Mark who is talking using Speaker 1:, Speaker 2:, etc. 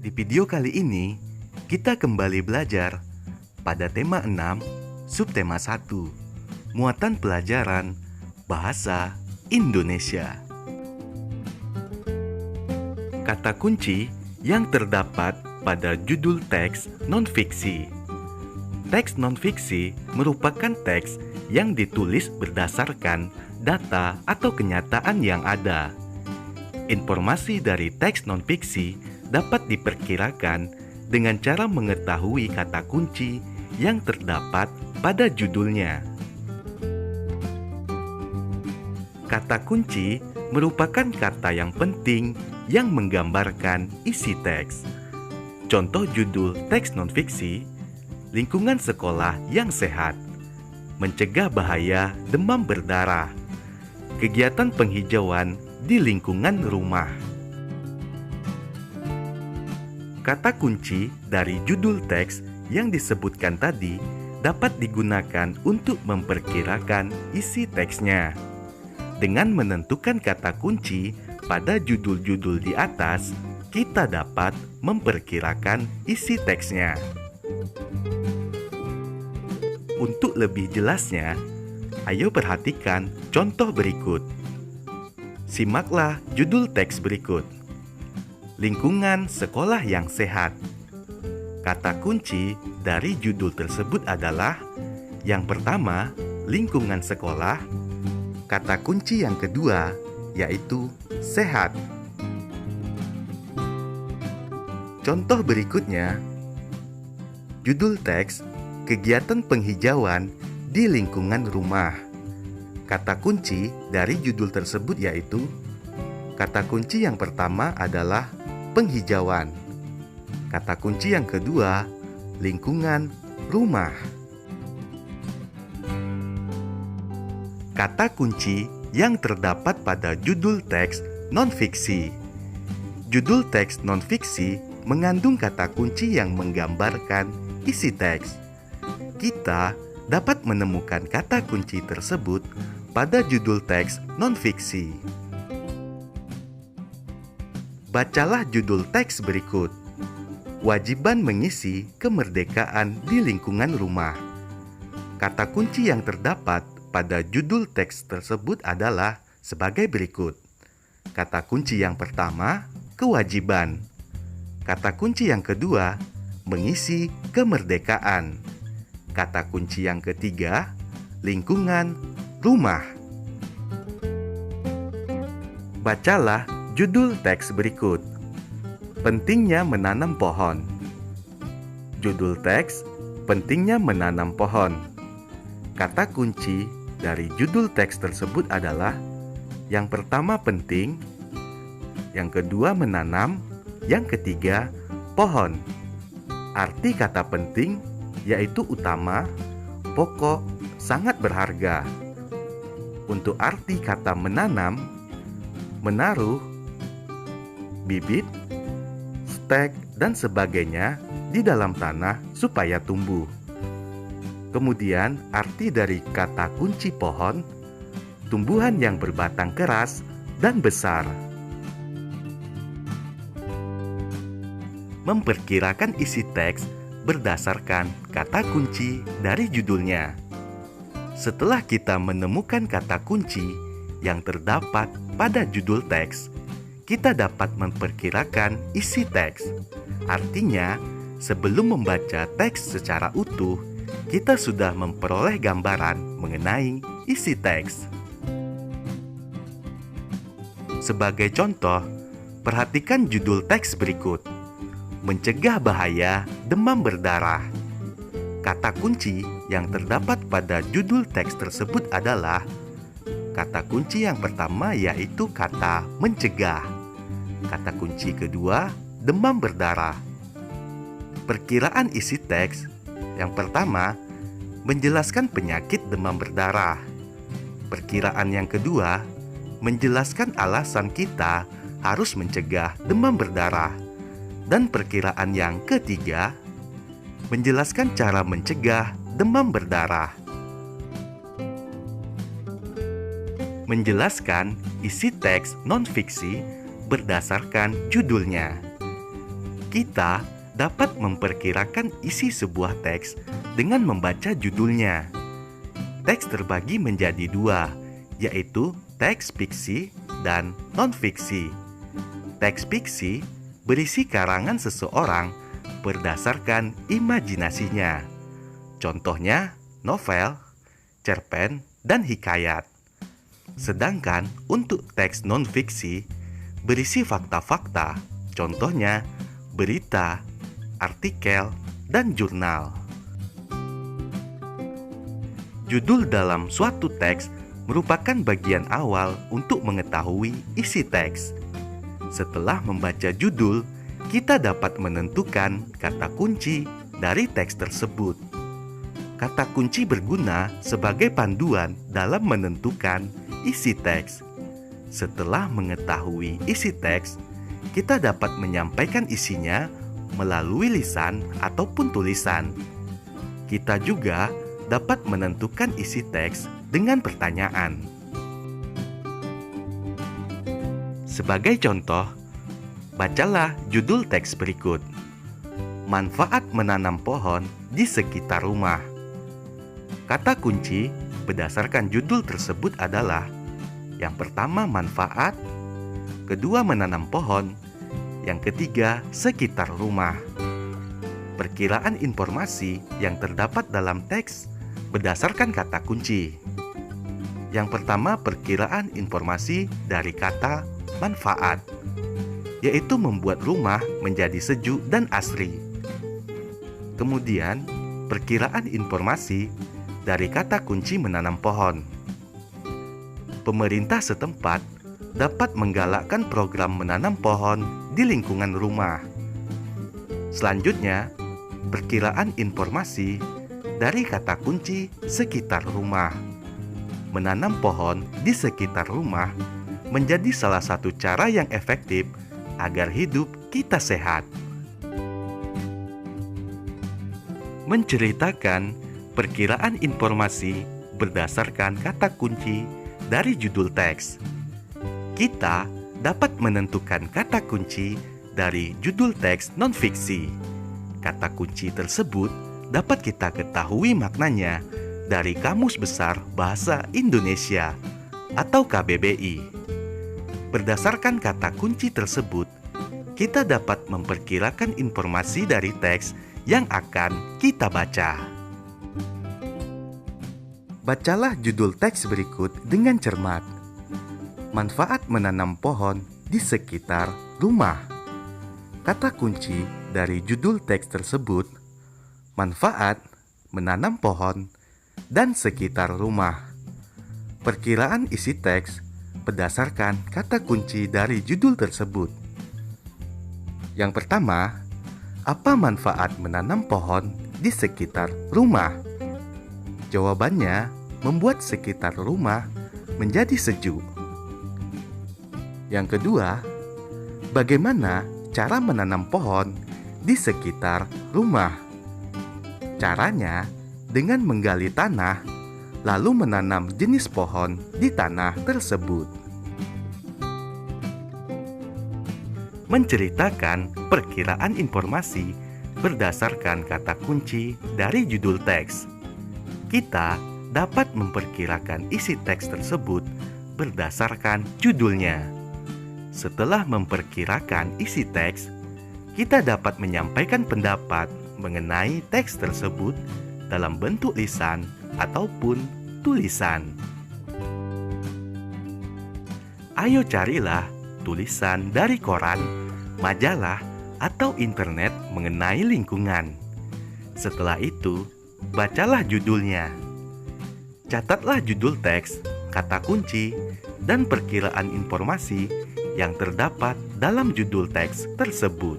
Speaker 1: Di video kali ini, kita kembali belajar pada tema 6, subtema 1, muatan pelajaran Bahasa Indonesia. Kata kunci yang terdapat pada judul teks non-fiksi. Teks non-fiksi merupakan teks yang ditulis berdasarkan data atau kenyataan yang ada. Informasi dari teks non-fiksi dapat diperkirakan dengan cara mengetahui kata kunci yang terdapat pada judulnya. Kata kunci merupakan kata yang penting yang menggambarkan isi teks. Contoh judul teks non-fiksi, lingkungan sekolah yang sehat, mencegah bahaya demam berdarah, kegiatan penghijauan di lingkungan rumah. Kata kunci dari judul teks yang disebutkan tadi dapat digunakan untuk memperkirakan isi teksnya. Dengan menentukan kata kunci pada judul-judul di atas, kita dapat memperkirakan isi teksnya. Untuk lebih jelasnya, ayo perhatikan contoh berikut. Simaklah judul teks berikut. Lingkungan sekolah yang sehat. Kata kunci dari judul tersebut adalah yang pertama, lingkungan sekolah. Kata kunci yang kedua yaitu sehat. Contoh berikutnya, judul teks kegiatan penghijauan di lingkungan rumah. Kata kunci dari judul tersebut yaitu kata kunci yang pertama adalah penghijauan. Kata kunci yang kedua, lingkungan rumah. Kata kunci yang terdapat pada judul teks non-fiksi. Judul teks non-fiksi mengandung kata kunci yang menggambarkan isi teks. Kita dapat menemukan kata kunci tersebut pada judul teks non-fiksi. Bacalah judul teks berikut. Kewajiban mengisi kemerdekaan di lingkungan rumah. Kata kunci yang terdapat pada judul teks tersebut adalah sebagai berikut. Kata kunci yang pertama, kewajiban. Kata kunci yang kedua, mengisi kemerdekaan. Kata kunci yang ketiga, lingkungan rumah. Bacalah judul teks berikut. Pentingnya menanam pohon. Judul teks, pentingnya menanam pohon. Kata kunci dari judul teks tersebut adalah yang pertama penting, yang kedua menanam, yang ketiga pohon. Arti kata penting yaitu utama, pokok, sangat berharga. Untuk arti kata menanam, menaruh, bibit, stek, dan sebagainya di dalam tanah supaya tumbuh. Kemudian arti dari kata kunci pohon, tumbuhan yang berbatang keras dan besar. Memperkirakan isi teks berdasarkan kata kunci dari judulnya. Setelah kita menemukan kata kunci yang terdapat pada judul teks, kita dapat memperkirakan isi teks. Artinya, sebelum membaca teks secara utuh, kita sudah memperoleh gambaran mengenai isi teks. Sebagai contoh, perhatikan judul teks berikut. Mencegah bahaya demam berdarah. Kata kunci yang terdapat pada judul teks tersebut adalah kata kunci yang pertama yaitu kata mencegah. Kata kunci kedua, demam berdarah. Perkiraan isi teks yang pertama menjelaskan penyakit demam berdarah. Perkiraan yang kedua menjelaskan alasan kita harus mencegah demam berdarah. Dan perkiraan yang ketiga menjelaskan cara mencegah demam berdarah. Menjelaskan isi teks non-fiksi berdasarkan judulnya. Kita dapat memperkirakan isi sebuah teks dengan membaca judulnya. Teks terbagi menjadi dua, yaitu teks fiksi dan non-fiksi. Teks fiksi berisi karangan seseorang berdasarkan imajinasinya. Contohnya novel, cerpen, dan hikayat. Sedangkan untuk teks non-fiksi berisi fakta-fakta, contohnya berita, artikel, dan jurnal. Judul dalam suatu teks merupakan bagian awal untuk mengetahui isi teks. Setelah membaca judul, kita dapat menentukan kata kunci dari teks tersebut. Kata kunci berguna sebagai panduan dalam menentukan isi teks. Setelah mengetahui isi teks, kita dapat menyampaikan isinya melalui lisan ataupun tulisan. Kita juga dapat menentukan isi teks dengan pertanyaan. Sebagai contoh, bacalah judul teks berikut. Manfaat menanam pohon di sekitar rumah. Kata kunci berdasarkan judul tersebut adalah: yang pertama manfaat, kedua menanam pohon, yang ketiga sekitar rumah. Perkiraan informasi yang terdapat dalam teks berdasarkan kata kunci. Yang pertama, perkiraan informasi dari kata manfaat, yaitu membuat rumah menjadi sejuk dan asri. Kemudian, perkiraan informasi dari kata kunci menanam pohon. Pemerintah setempat dapat menggalakkan program menanam pohon di lingkungan rumah. Selanjutnya, perkiraan informasi dari kata kunci sekitar rumah. Menanam pohon di sekitar rumah menjadi salah satu cara yang efektif agar hidup kita sehat. Menceritakan perkiraan informasi berdasarkan kata kunci dari judul teks. Kita dapat menentukan kata kunci dari judul teks non-fiksi. Kata kunci tersebut dapat kita ketahui maknanya dari Kamus Besar Bahasa Indonesia atau KBBI. Berdasarkan kata kunci tersebut, kita dapat memperkirakan informasi dari teks yang akan kita baca. Bacalah judul teks berikut dengan cermat. Manfaat menanam pohon di sekitar rumah. Kata kunci dari judul teks tersebut: manfaat menanam pohon dan sekitar rumah. Perkiraan isi teks berdasarkan kata kunci dari judul tersebut. Yang pertama, apa manfaat menanam pohon di sekitar rumah? Jawabannya, membuat sekitar rumah menjadi sejuk. Yang kedua, bagaimana cara menanam pohon di sekitar rumah? Caranya dengan menggali tanah, lalu menanam jenis pohon di tanah tersebut. Menceritakan perkiraan informasi berdasarkan kata kunci dari judul teks. Kita dapat memperkirakan isi teks tersebut berdasarkan judulnya. Setelah memperkirakan isi teks, kita dapat menyampaikan pendapat mengenai teks tersebut dalam bentuk lisan ataupun tulisan. Ayo carilah tulisan dari koran, majalah, atau internet mengenai lingkungan. Setelah itu, bacalah judulnya. Catatlah judul teks, kata kunci, dan perkiraan informasi yang terdapat dalam judul teks tersebut.